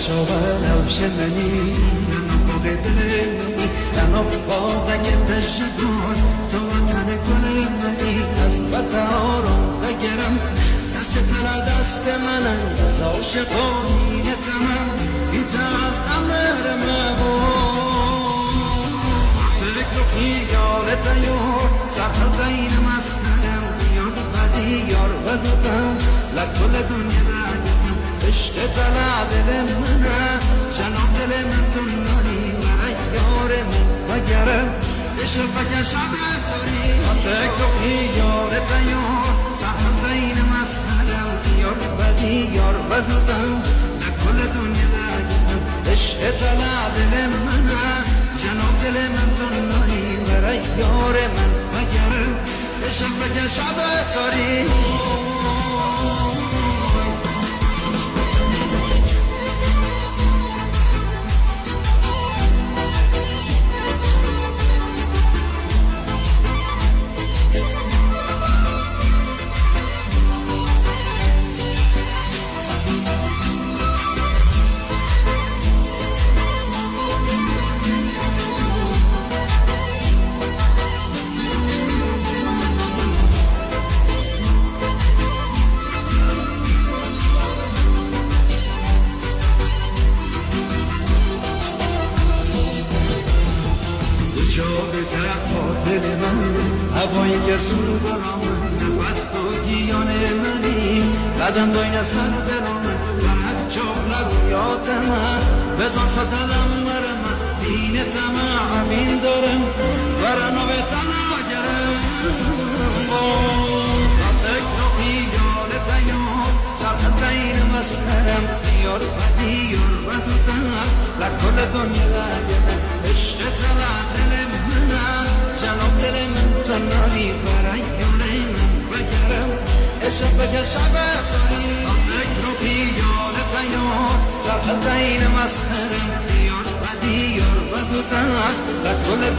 شاورم شمنی نباغ دلمنی نباغ تشکر تو وطن گل منی از وطن آرام دگرم دست تر دست منم از عاشقانیت من بیت از امر مبود فکر و خیالت یار سرخط این مستنم یار بدی یار بدودم لکل دنیا دگرم عشق طلع دل منم جناب دل من تو نانی مرا یار من بگرم عشق بگه شب تاری فکر و خیالت یار سرخط این مستنم یار بدی یار بدودم لکل دنیا دگرم عشق طلع دل منم جناب دل من تو نانی مرا یار من بگرم عشق بگه شب تاری دل من هوای گرسون برام نفس تو گیان منی قدم داین سر دلم برد چاقل رویات من بزن ستدم مرم دین تمام امین دارم برنو به تنها گرم فکر و خیال تیار سرخط این مسکرم یار بدی یار بدودم لکل دنیا دگرم عشق طلع دل منم جناب دل من تو ناری برای یاره من بگرم عشق بگه شب تاری فکر و خیال تیار سرخط این مسخرم یار بدی یار بدودم لکل